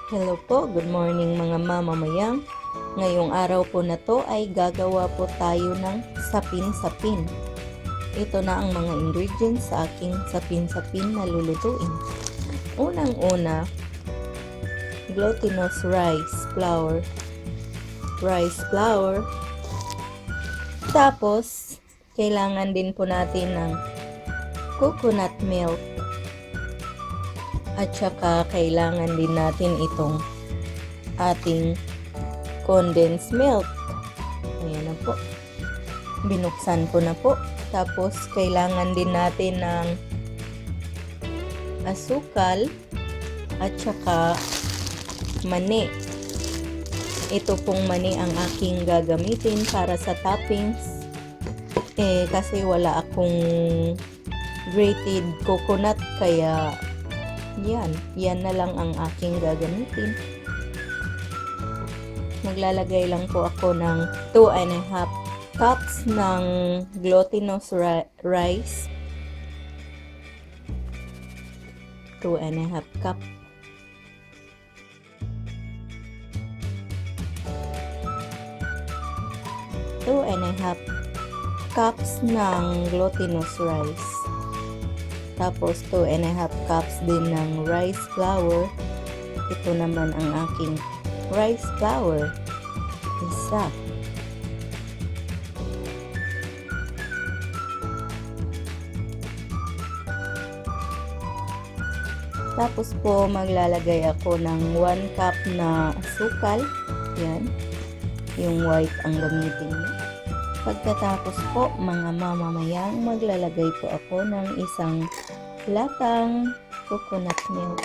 Hello po, good morning mga mamamayang. Ngayong araw po na to ay gagawa po tayo ng sapin-sapin. Ito na ang mga ingredients sa aking sapin-sapin na lulutuin. Unang-una, glutinous rice flour. Tapos, kailangan din po natin ng coconut milk. At saka kailangan din natin itong ating condensed milk. Ayan na po. Binuksan ko na po. Tapos kailangan din natin ng asukal at saka mani. Ito pong mani ang aking gagamitin para sa toppings. Kasi wala akong grated coconut kaya yan na lang ang aking gagamitin. Maglalagay lang po ako ng 2.5 cups ng glutinous rice. 2.5 cup. Two and a half cups ng glutinous rice. Tapos 2.5 cups din ng rice flour. Ito naman ang aking rice flour. Isa. Tapos po maglalagay ako ng 1 cup na asukal. Yan. Yung white ang gamitin niyo. Pagkatapos po mga mamamayang maglalagay po ako ng isang latang coconut milk.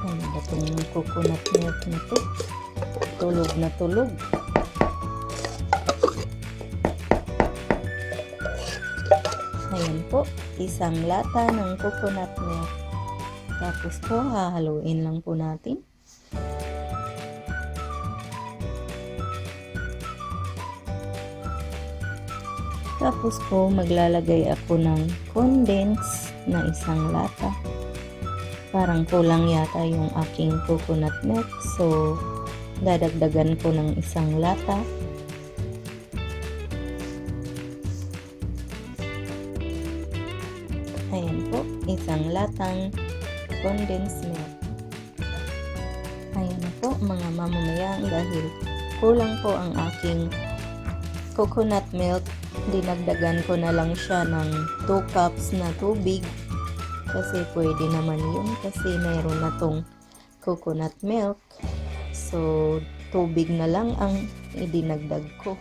Ano ba itong coconut milk na to? Tulog na tulog. Ayan po, isang lata ng coconut milk. Tapos po hahaluin lang po natin. Tapos po maglalagay ako ng condensed na isang lata. Parang kulang yata yung aking coconut milk. So, dadagdagan ko ng isang lata. Ayan po, isang latang condensed milk. Ayan na po mga mamamayang dahil kulang po ang aking coconut milk. Dinagdagan ko na lang siya ng 2 cups na tubig kasi pwede naman yun kasi mayroon na tong coconut milk. So, tubig na lang ang idinagdag ko.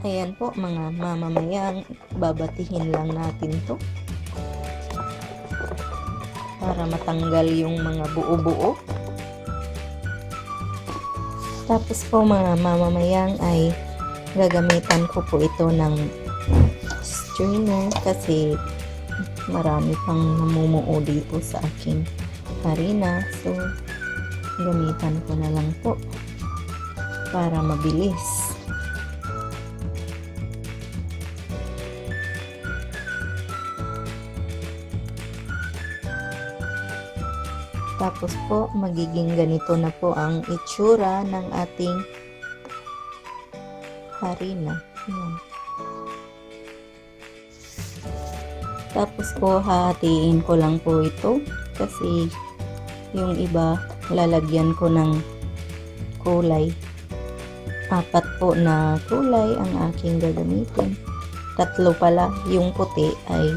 Ayan po mga mamamayang, babatihin lang natin to para matanggal yung mga buo-buo. Tapos po mga mamamayang ay gagamitan ko po ito ng strainer kasi marami pang namumuo dito sa aking harina. So, gamitan ko na lang po para mabilis. Tapos po, magiging ganito na po ang itsura ng ating harina. Ayan. Tapos po, hahatiin ko lang po ito kasi yung iba lalagyan ko ng kulay. 4 po na kulay ang aking gagamitin. 3 pala. Yung puti ay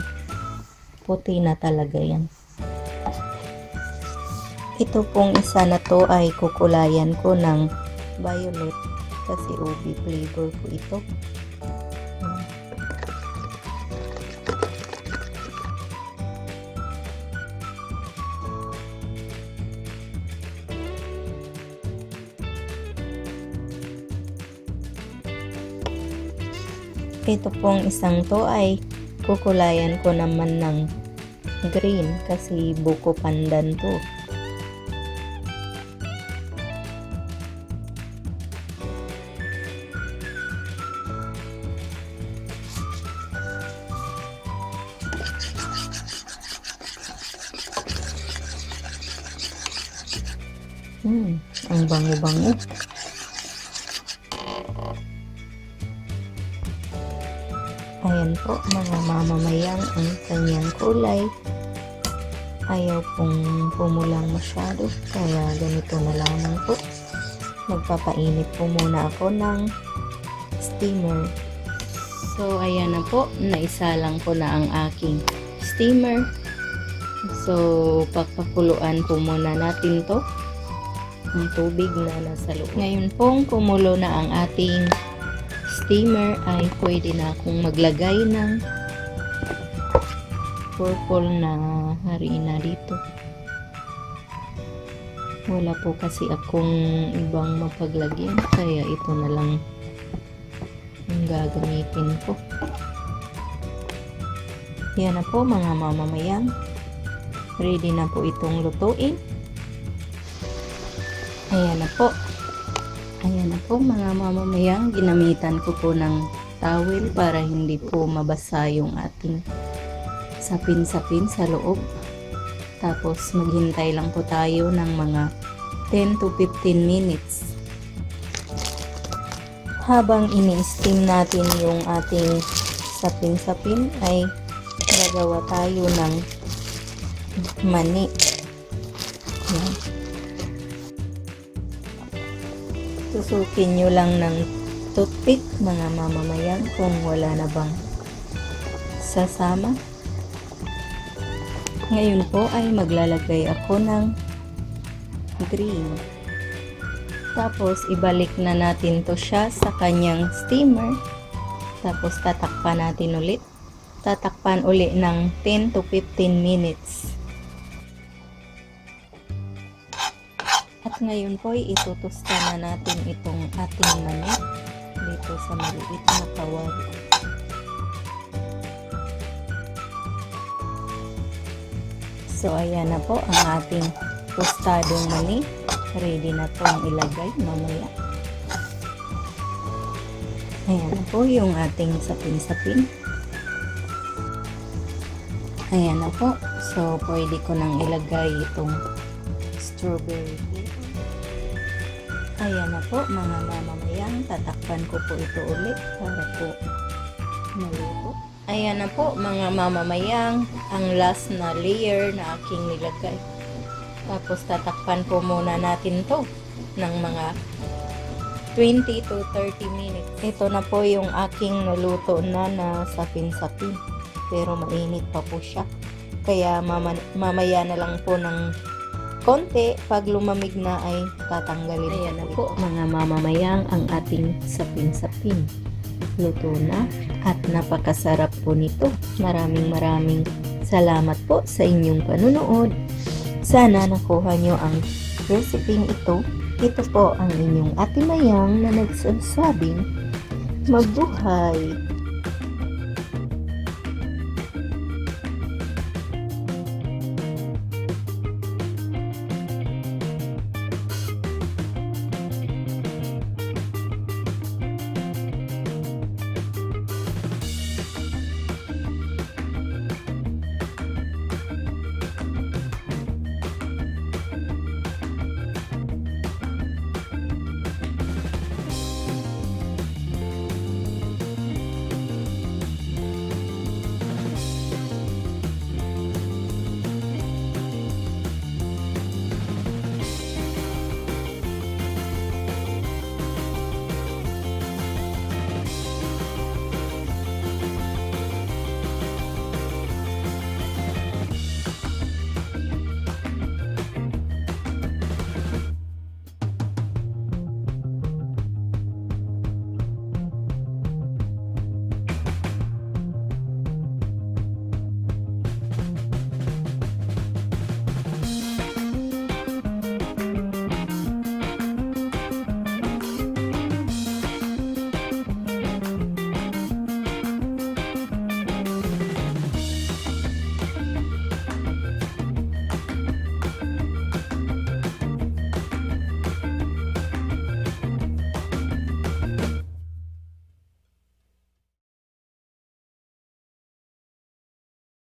puti na talaga yan. Ito pong isa na to ay kukulayan ko ng violet kasi ubi flavor po ito. Ito pong isang to ay kukulayan ko naman ng green kasi buko pandan to. Ang bango-bango. Ayan po mga mamamayang ang kanyang kulay. Ayaw pong pumulang masyado, kaya ganito na lamang po. Magpapainit po muna ako ng steamer. So ayan na po, naisalang ko na ang aking steamer. So papakuluan po muna natin to ang tubig na nasa loob. Ngayon pong kumulo na ang ating steamer, ay pwede na akong maglagay ng purple na harina dito. Wala po kasi akong ibang mapaglagyan, kaya ito na lang ang gagamitin ko. Yan na po mga mamamayang. Ready na po itong lutuin. Ayan na po. Ayan na po mga mamamayang. Ginamitan ko po ng towel para hindi po mabasa yung ating sapin-sapin sa loob. Tapos maghintay lang po tayo ng mga 10 to 15 minutes. Habang ini-steam natin yung ating sapin-sapin, ay gagawa tayo ng mani. Yan. Susukin nyo lang ng toothpick mga mamamayang kung wala na bang sasama. Ngayon po ay maglalagay ako ng green. Tapos ibalik na natin to siya sa kanyang steamer. Tapos tatakpan natin ulit. Tatakpan ulit ng 10 to 15 minutes. At ngayon po ay itutusta na natin itong ating mani dito sa maliit na kawali. So ayan na po ang ating tostadong mani. Ready na po ang ilagay mamaya. Ayan na po yung ating sapin-sapin. Ayan na po. So pwede ko nang ilagay itong strawberry. Ayan na po mga mamamayang, tatakpan ko po ito ulit para po maluto. Ayan na po mga mamamayang, ang last na layer na aking nilagay. Tapos tatakpan po muna natin to ng mga 20 to 30 minutes. Ito na po yung aking naluto na sapin-sapin. Pero mainit pa po siya. Kaya mamaya na lang po ng konti, pag lumamig na ay tatanggalin. Ayan na po mga mamamayang ang ating sapin-sapin. Luto na at napakasarap po nito. Maraming salamat po sa inyong panunood. Sana nakuha nyo ang reseping ito. Ito po ang inyong Ate Mayang na nagsasabing mabuhay!